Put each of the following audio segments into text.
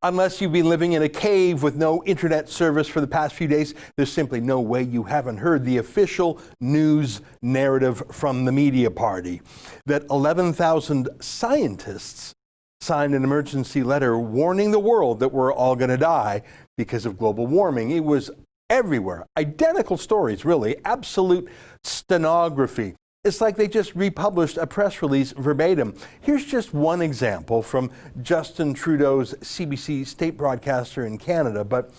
Unless you've been living in a cave with no internet service for the past few days, there's simply no way you haven't heard the official news narrative from the media party that 11,000 scientists signed an emergency letter warning the world that we're all going to die because of global warming. It was everywhere. Identical stories, really. Absolute stenography. It's like they just republished a press release verbatim. Here's just one example from Justin Trudeau's CBC state broadcaster in Canada, but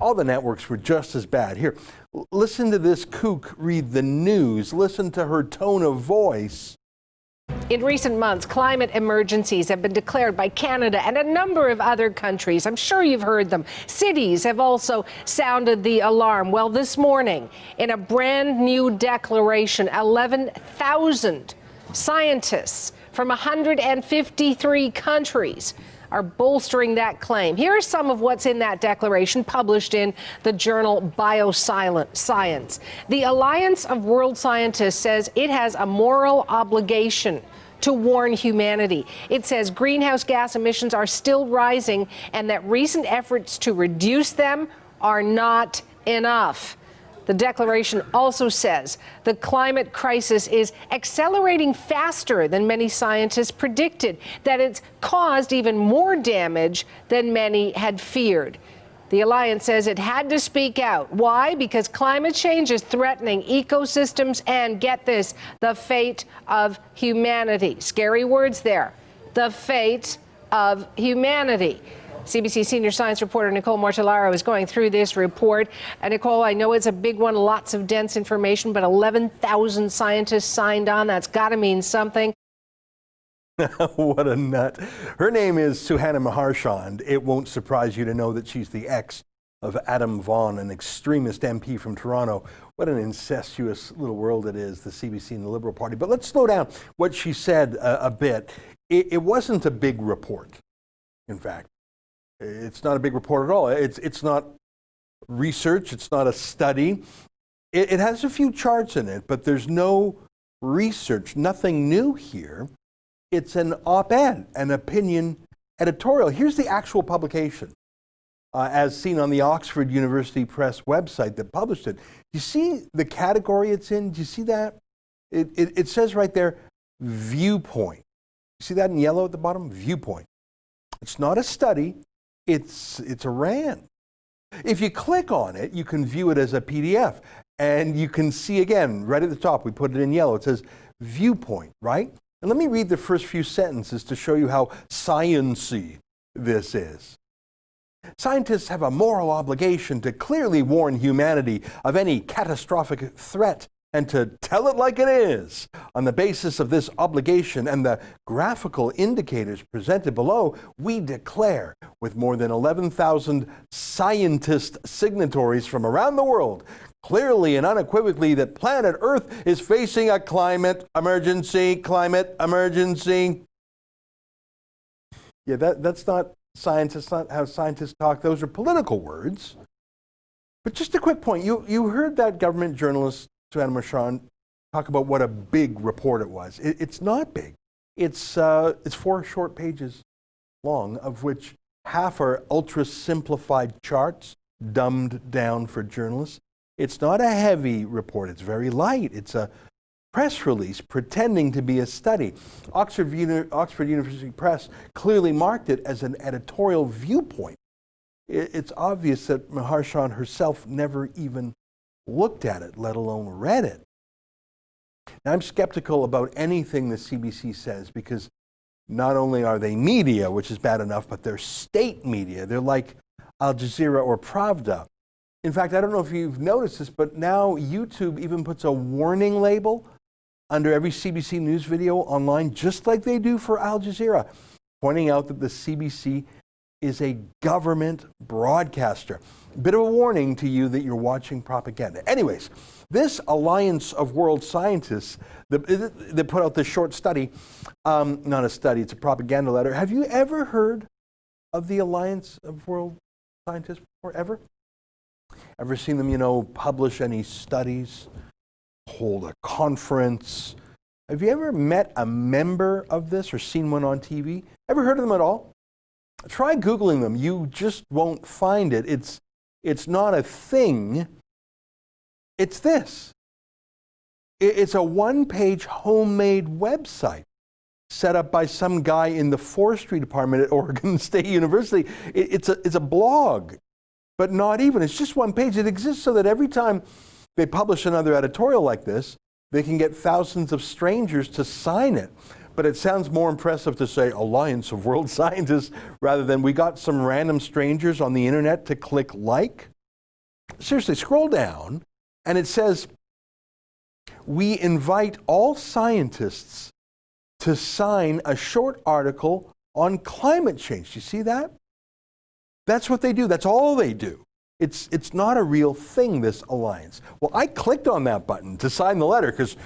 all the networks were just as bad. Here, listen to this kook read the news. Listen to her tone of voice. In recent months, climate emergencies have been declared by Canada and a number of other countries. I'm sure you've heard them. Cities have also sounded the alarm. Well, this morning, in a brand new declaration, 11,000 scientists from 153 countries are bolstering that claim. Here are some of what's in that declaration published in the journal Bioscience. The Alliance of World Scientists says it has a moral obligation to warn humanity. It says greenhouse gas emissions are still rising and that recent efforts to reduce them are not enough. The declaration also says the climate crisis is accelerating faster than many scientists predicted, that it's caused even more damage than many had feared. The Alliance says it had to speak out. Why? Because climate change is threatening ecosystems and, get this, the fate of humanity. Scary words there. The fate of humanity. CBC senior science reporter Nicole Mortellaro is going through this report. And Nicole, I know it's a big one, lots of dense information, but 11,000 scientists signed on. That's got to mean something. What a nut. Her name is Suhana Maharshand. It won't surprise you to know that she's the ex of Adam Vaughan, an extremist MP from Toronto. What an incestuous little world it is, the CBC and the Liberal Party. But let's slow down what she said a bit. It wasn't a big report, in fact. It's not a big report at all. It's not research. It's not a study. It has a few charts in it, but there's no research, nothing new here. It's an op-ed, an opinion editorial. Here's the actual publication, as seen on the Oxford University Press website that published it. Do you see the category it's in? Do you see that? It says right there, viewpoint. You see that in yellow at the bottom? Viewpoint. It's not a study. It's a rant. If you click on it, you can view it as a PDF. And you can see again, right at the top, we put it in yellow. It says viewpoint, right? And let me read the first few sentences to show you how science-y this is. Scientists have a moral obligation to clearly warn humanity of any catastrophic threat and to tell it like it is. On the basis of this obligation and the graphical indicators presented below, we declare, with more than 11,000 scientist signatories from around the world, clearly and unequivocally that planet Earth is facing a climate emergency. Yeah, that's not scientists, not how scientists talk. Those are political words. But just a quick point. You heard that government journalist, Suhana Maharshand, talk about what a big report it was. It's not big. It's 4 short pages long, of which half are ultra-simplified charts, dumbed down for journalists. It's not a heavy report. It's very light. It's a press release pretending to be a study. Oxford University Press clearly marked it as an editorial viewpoint. It's obvious that Maharshand herself never even looked at it, let alone read it. Now, I'm skeptical about anything the CBC says because not only are they media, which is bad enough, but they're state media. They're like Al Jazeera or Pravda. In fact, I don't know if you've noticed this, but now YouTube even puts a warning label under every CBC News video online, just like they do for Al Jazeera, pointing out that the CBC is a government broadcaster. A bit of a warning to you that you're watching propaganda. Anyways, this Alliance of World Scientists that put out this short study, not a study, it's a propaganda letter. Have you ever heard of the Alliance of World Scientists before, ever? Ever seen them, publish any studies, hold a conference? Have you ever met a member of this or seen one on TV? Ever heard of them at all? Try Googling them. You just won't find it. It's not a thing. It's this. It's a one-page homemade website set up by some guy in the forestry department at Oregon State University. It's a blog, but not even. It's just one page. It exists so that every time they publish another editorial like this, they can get thousands of strangers to sign it. But it sounds more impressive to say Alliance of World Scientists rather than we got some random strangers on the internet to click like. Seriously, scroll down and it says, we invite all scientists to sign a short article on climate change. Do you see that? That's what they do. That's all they do. It's not a real thing, this alliance. Well, I clicked on that button to sign the letter because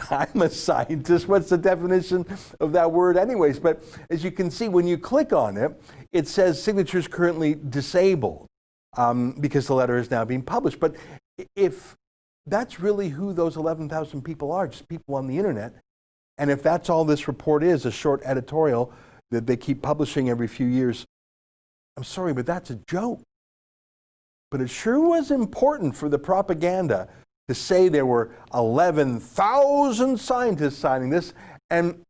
I'm a scientist. What's the definition of that word anyways? But as you can see, when you click on it, it says signatures currently disabled because the letter is now being published. But if that's really who those 11,000 people are, just people on the internet, and if that's all this report is, a short editorial that they keep publishing every few years, I'm sorry, but that's a joke. But it sure was important for the propaganda to say there were 11,000 scientists signing this. And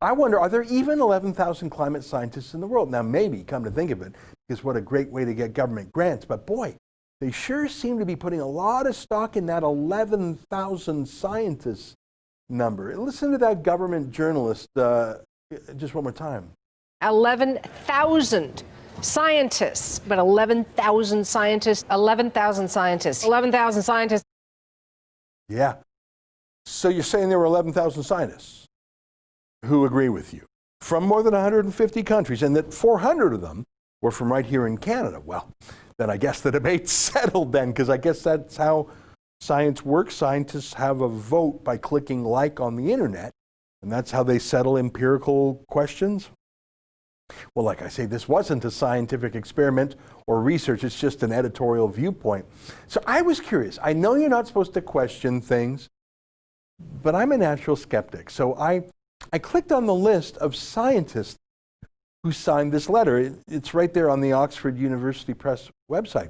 I wonder, are there even 11,000 climate scientists in the world? Now, maybe, come to think of it, because what a great way to get government grants. But boy, they sure seem to be putting a lot of stock in that 11,000 scientists number. Listen to that government journalist just one more time. 11,000 scientists, but 11,000 scientists, 11,000 scientists, 11,000 scientists. Yeah. So you're saying there were 11,000 scientists who agree with you from more than 150 countries, and that 400 of them were from right here in Canada. Well, then I guess the debate's settled then, because I guess that's how science works. Scientists have a vote by clicking like on the internet, and that's how they settle empirical questions. Well, like I say, this wasn't a scientific experiment or research, it's just an editorial viewpoint. So I was curious. I know you're not supposed to question things, but I'm a natural skeptic. So I clicked on the list of scientists who signed this letter. It's right there on the Oxford University Press website.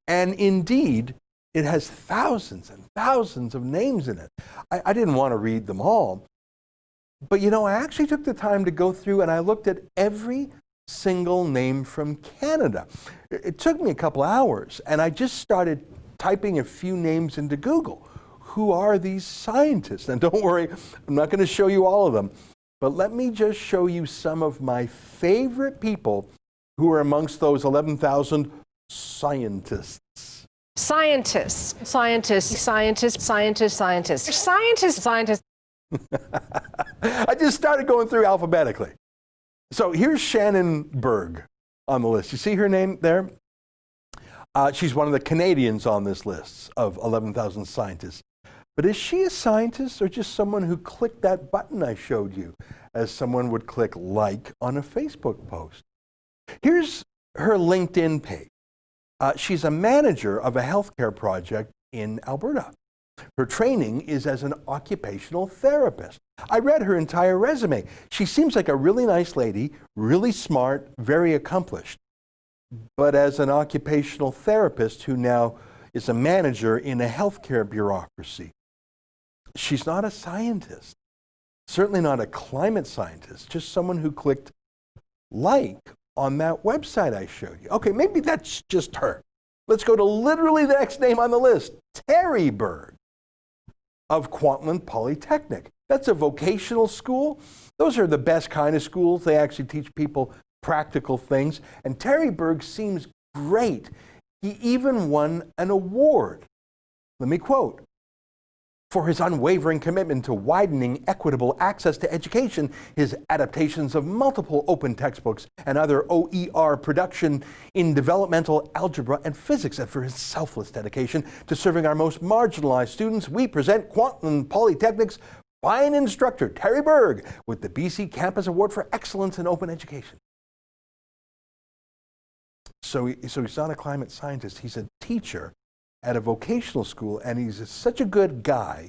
And indeed, it has thousands and thousands of names in it. I didn't want to read them all. But you know, I actually took the time to go through and I looked at every single name from Canada. It took me a couple hours and I just started typing a few names into Google. Who are these scientists? And don't worry, I'm not going to show you all of them, but let me just show you some of my favorite people who are amongst those 11,000 scientists. Scientists, scientists, scientists, scientists, scientists, scientists, scientists. I just started going through alphabetically. So here's Shannon Berg on the list. You see her name there? She's one of the Canadians on this list of 11,000 scientists. But is she a scientist or just someone who clicked that button I showed you, as someone would click like on a Facebook post? Here's her LinkedIn page. She's a manager of a healthcare project in Alberta. Her training is as an occupational therapist. I read her entire resume. She seems like a really nice lady, really smart, very accomplished. But as an occupational therapist who now is a manager in a healthcare bureaucracy, she's not a scientist, certainly not a climate scientist, just someone who clicked like on that website I showed you. Okay, maybe that's just her. Let's go to literally the next name on the list, Terry Berg of Kwantlen Polytechnic. That's a vocational school. Those are the best kind of schools. They actually teach people practical things. And Terry Berg seems great. He even won an award. Let me quote. For his unwavering commitment to widening equitable access to education, his adaptations of multiple open textbooks and other OER production in developmental algebra and physics, and for his selfless dedication to serving our most marginalized students, we present Kwantlen Polytechnic's fine instructor, Terry Berg, with the BC Campus Award for Excellence in Open Education. So he's not a climate scientist, he's a teacher at a vocational school, and he's such a good guy,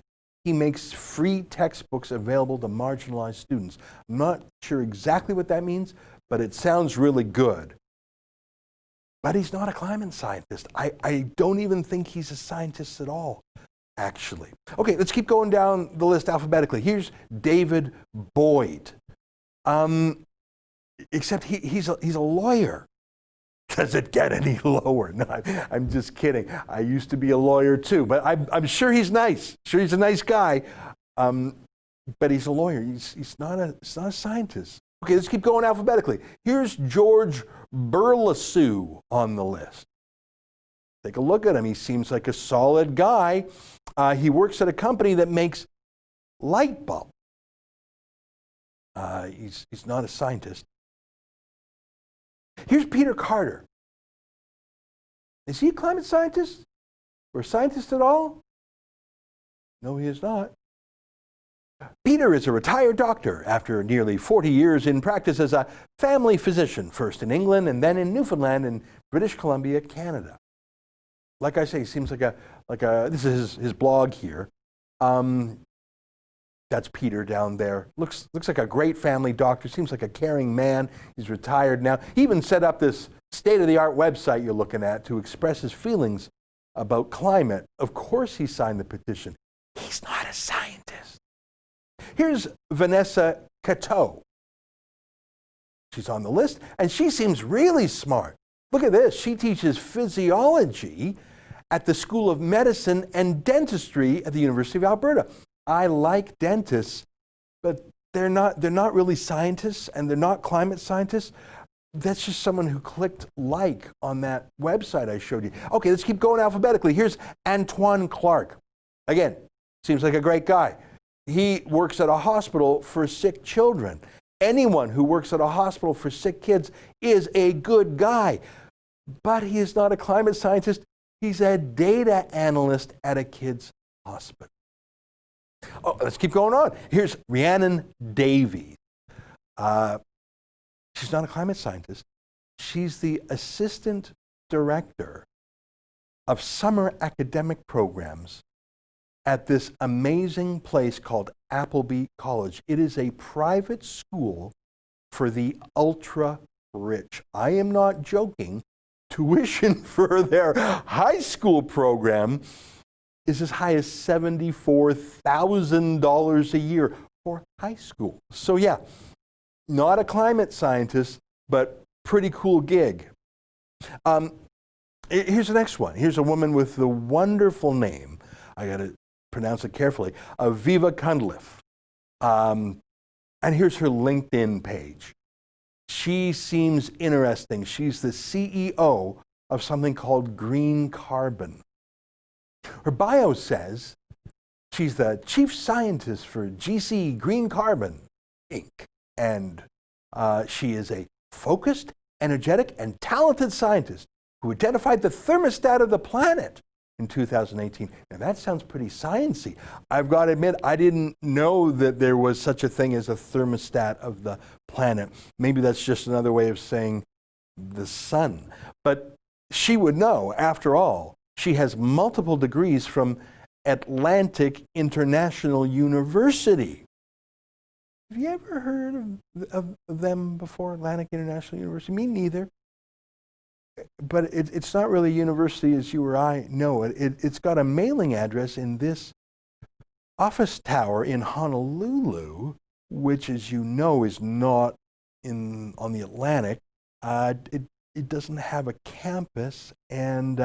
he makes free textbooks available to marginalized students. I'm not sure exactly what that means, but it sounds really good. But he's not a climate scientist. I don't even think he's a scientist at all, actually. Okay, let's keep going down the list alphabetically. Here's David Boyd. Except he's a lawyer. Does it get any lower? No, I'm just kidding. I used to be a lawyer too, but I'm sure he's nice. Sure he's a nice guy, but he's a lawyer. He's not a scientist. Okay, let's keep going alphabetically. Here's George Burleson on the list. Take a look at him. He seems like a solid guy. He works at a company that makes light bulbs. He's not a scientist. Here's Peter Carter. Is he a climate scientist? Or a scientist at all? No, he is not. Peter is a retired doctor after nearly 40 years in practice as a family physician, first in England and then in Newfoundland and British Columbia, Canada. Like I say, he seems like a this is his blog here. That's Peter down there. Looks like a great family doctor. Seems like a caring man. He's retired now. He even set up this state-of-the-art website you're looking at to express his feelings about climate. Of course he signed the petition. He's not a scientist. Here's Vanessa Cateau. She's on the list, and she seems really smart. Look at this. She teaches physiology at the School of Medicine and Dentistry at the University of Alberta. I like dentists, but they're not really scientists, and they're not climate scientists. That's just someone who clicked like on that website I showed you. Okay, let's keep going alphabetically. Here's Antoine Clark. Again, seems like a great guy. He works at a hospital for sick children. Anyone who works at a hospital for sick kids is a good guy. But he is not a climate scientist. He's a data analyst at a kids' hospital. Oh, let's keep going on. Here's Rhiannon Davies. She's not a climate scientist. She's the assistant director of summer academic programs at this amazing place called Appleby College. It is a private school for the ultra-rich. I am not joking. Tuition for their high school program is as high as $74,000 a year for high school. So yeah, not a climate scientist, but pretty cool gig. Here's the next one. Here's a woman with the wonderful name, I got to pronounce it carefully, Viva Cunliffe. And here's her LinkedIn page. She seems interesting. She's the CEO of something called Green Carbon. Her bio says she's the chief scientist for GC Green Carbon, Inc. And she is a focused, energetic, and talented scientist who identified the thermostat of the planet in 2018. Now that sounds pretty sciencey. I've got to admit, I didn't know that there was such a thing as a thermostat of the planet. Maybe that's just another way of saying the sun. But she would know, after all. She has multiple degrees from Atlantic International University. Have you ever heard of them before, Atlantic International University? Me neither. But it's not really a university as you or I know it. It's got a mailing address in this office tower in Honolulu, which, as you know, is not on the Atlantic. It doesn't have a campus, and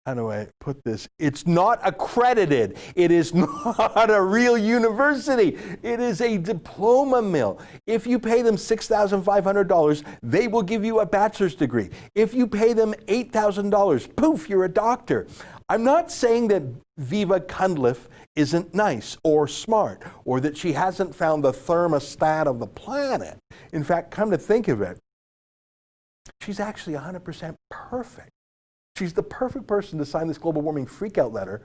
how do I put this? It's not accredited. It is not a real university. It is a diploma mill. If you pay them $6,500, they will give you a bachelor's degree. If you pay them $8,000, poof, you're a doctor. I'm not saying that Viva Cunliffe isn't nice or smart, or that she hasn't found the thermostat of the planet. In fact, come to think of it, she's actually 100% perfect. She's the perfect person to sign this global warming freakout letter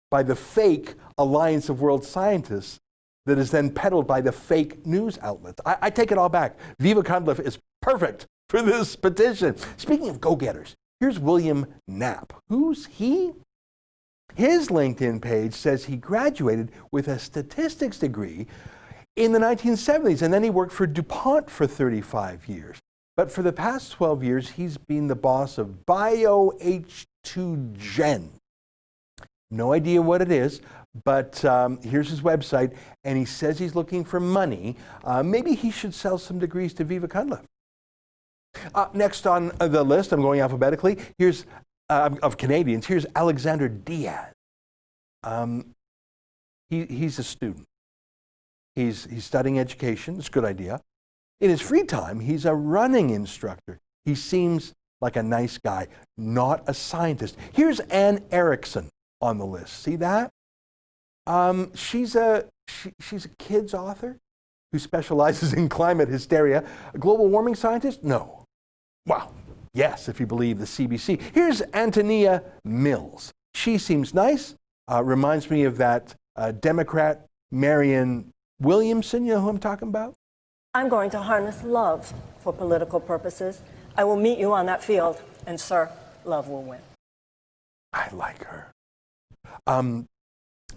by the fake Alliance of World Scientists that is then peddled by the fake news outlets. I take it all back. Viva Cunliffe is perfect for this petition. Speaking of go-getters, here's William Knapp. Who's he? His LinkedIn page says he graduated with a statistics degree in the 1970s, and then he worked for DuPont for 35 years. But for the past 12 years, he's been the boss of BioH2Gen. No idea what it is, but here's his website, and he says he's looking for money. Maybe he should sell some degrees to Viva Cunliffe. Next on the list, I'm going alphabetically, here's of Canadians, here's Alexander Diaz. He's a student. He's studying education. It's a good idea. In his free time, he's a running instructor. He seems like a nice guy, not a scientist. Here's Anne Erickson on the list. See that? She's a kids author who specializes in climate hysteria. A global warming scientist? No. Well, yes, if you believe the CBC. Here's Antonia Mills. She seems nice. Reminds me of that Democrat Marianne Williamson. You know who I'm talking about? I'm going to harness love for political purposes. I will meet you on that field, and sir, love will win. I like her.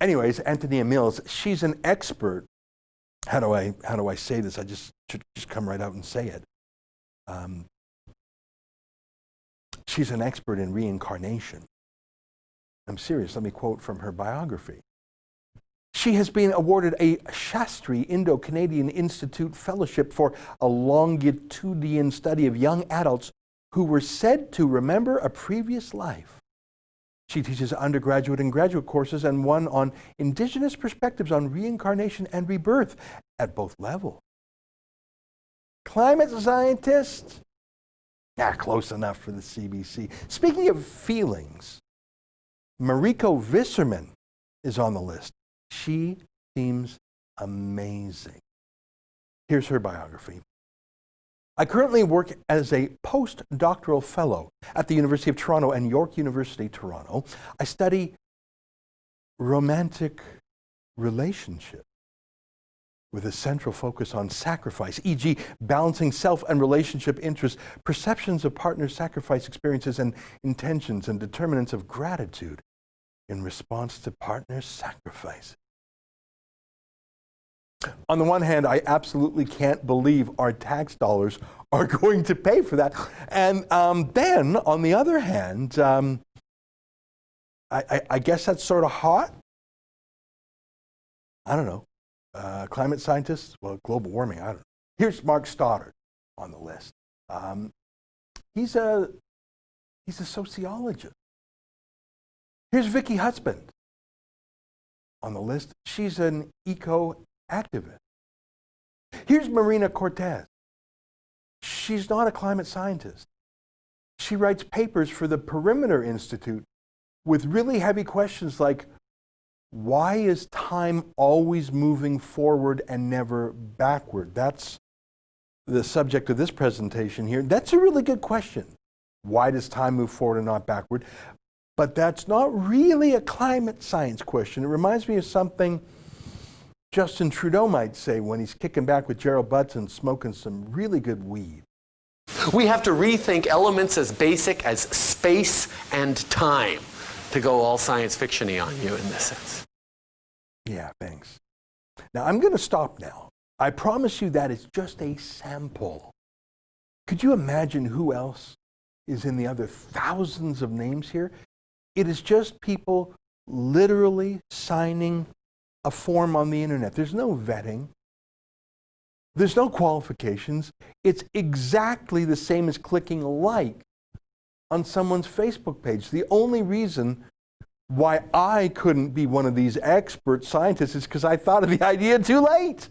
Anyways, Antonia Mills, she's an expert. How do I say this? I just come right out and say it. She's an expert in reincarnation. I'm serious. Let me quote from her biography. She has been awarded a Shastri Indo-Canadian Institute Fellowship for a longitudinal study of young adults who were said to remember a previous life. She teaches undergraduate and graduate courses and one on Indigenous perspectives on reincarnation and rebirth at both levels. Climate scientist? Yeah, close enough for the CBC. Speaking of feelings, Mariko Visserman is on the list. She seems amazing. Here's her biography. I currently work as a postdoctoral fellow at the University of Toronto and York University, Toronto. I study romantic relationships with a central focus on sacrifice, e.g. balancing self and relationship interests, perceptions of partner sacrifice experiences and intentions and determinants of gratitude in response to partner sacrifice. On the one hand, I absolutely can't believe our tax dollars are going to pay for that. And then, on the other hand, I guess that's sort of hot. I don't know. Climate scientists? Well, global warming, I don't know. Here's Mark Stoddard on the list. He's a sociologist. Here's Vicky Husband on the list. She's an eco-activist. Here's Marina Cortez. She's not a climate scientist. She writes papers for the Perimeter Institute with really heavy questions like, why is time always moving forward and never backward? That's the subject of this presentation here. That's a really good question. Why does time move forward and not backward? But that's not really a climate science question. It reminds me of something Justin Trudeau might say when he's kicking back with Gerald Butts and smoking some really good weed. We have to rethink elements as basic as space and time, to go all science fiction-y on you in this sense. Yeah, thanks. Now, I'm going to stop now. I promise you that is just a sample. Could you imagine who else is in the other thousands of names here? It is just people literally signing a form on the internet. There's no vetting. There's no qualifications. It's exactly the same as clicking like on someone's Facebook page. The only reason why I couldn't be one of these expert scientists is because I thought of the idea too late.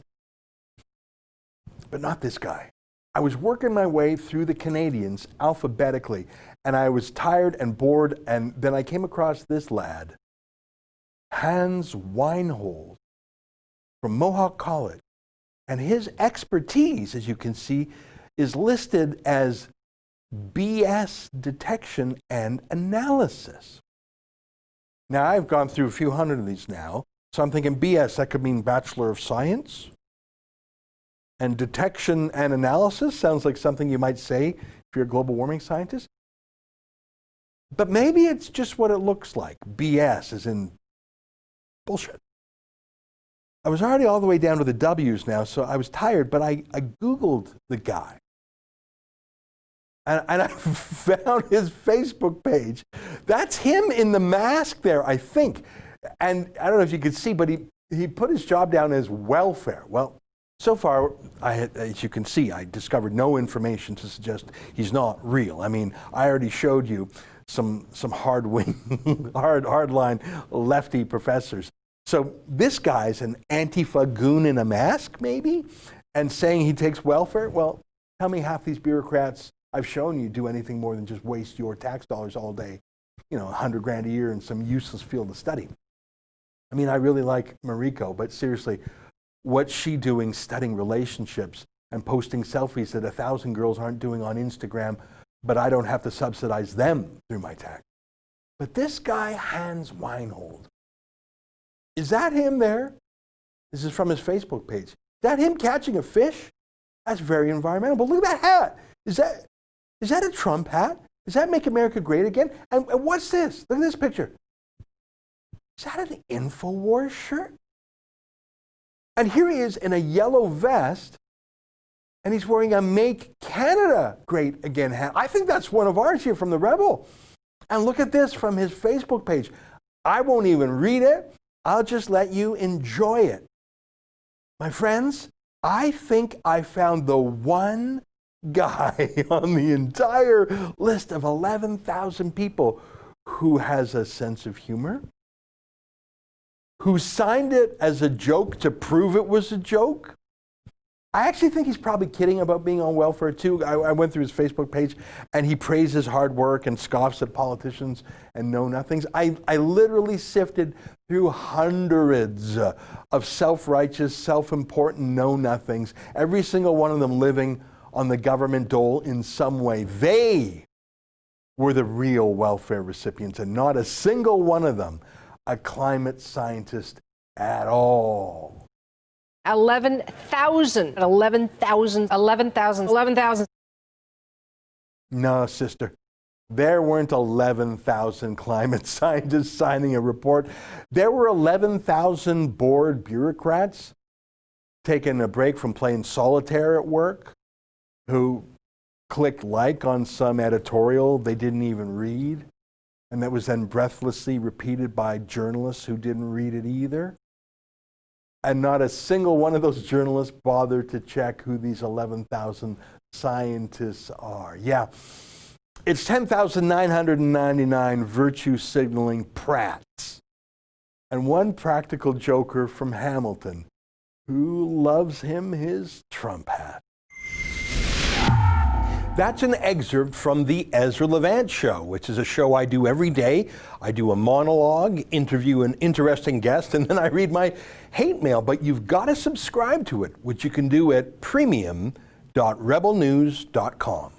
But not this guy. I was working my way through the Canadians alphabetically, and I was tired and bored, and then I came across this lad, Hans Weinhold, from Mohawk College. And his expertise, as you can see, is listed as BS detection and analysis. Now, I've gone through a few hundred of these now, so I'm thinking BS, that could mean Bachelor of Science. And detection and analysis sounds like something you might say if you're a global warming scientist. But maybe it's just what it looks like. BS as in bullshit. I was already all the way down to the W's now, so I was tired, but I Googled the guy. And I found his Facebook page. That's him in the mask there, I think. And I don't know if you could see, but he put his job down as welfare. Well, so far, as you can see, I discovered no information to suggest he's not real. I mean, I already showed you some hardline lefty professors. So this guy's an Antifa goon in a mask, maybe, and saying he takes welfare? Well, tell me half these bureaucrats I've shown you do anything more than just waste your tax dollars all day, $100,000 a year in some useless field of study. I mean, I really like Mariko, but seriously, what's she doing studying relationships and posting selfies that 1,000 girls aren't doing on Instagram, but I don't have to subsidize them through my tax? But this guy, Hans Weinhold, is that him there? This is from his Facebook page. Is that him catching a fish? That's very environmental. But look at that hat. Is that a Trump hat? Does that make America great again? And what's this? Look at this picture. Is that an InfoWars shirt? And here he is in a yellow vest, and he's wearing a Make Canada Great Again hat. I think that's one of ours here from the Rebel. And look at this from his Facebook page. I won't even read it. I'll just let you enjoy it. My friends, I think I found the one guy on the entire list of 11,000 people who has a sense of humor, who signed it as a joke to prove it was a joke. I actually think he's probably kidding about being on welfare too. I went through his Facebook page and he praises hard work and scoffs at politicians and know-nothings. I literally sifted through hundreds of self-righteous, self-important know-nothings, every single one of them living on the government dole in some way. They were the real welfare recipients, and not a single one of them a climate scientist at all. 11,000. No, sister. There weren't 11,000 climate scientists signing a report. There were 11,000 bored bureaucrats taking a break from playing solitaire at work, who clicked like on some editorial they didn't even read, and that was then breathlessly repeated by journalists who didn't read it either. And not a single one of those journalists bothered to check who these 11,000 scientists are. Yeah, it's 10,999 virtue signaling prats, and one practical joker from Hamilton who loves him his Trump hat. That's an excerpt from the Ezra Levant Show, which is a show I do every day. I do a monologue, interview an interesting guest, and then I read my hate mail. But you've got to subscribe to it, which you can do at premium.rebelnews.com.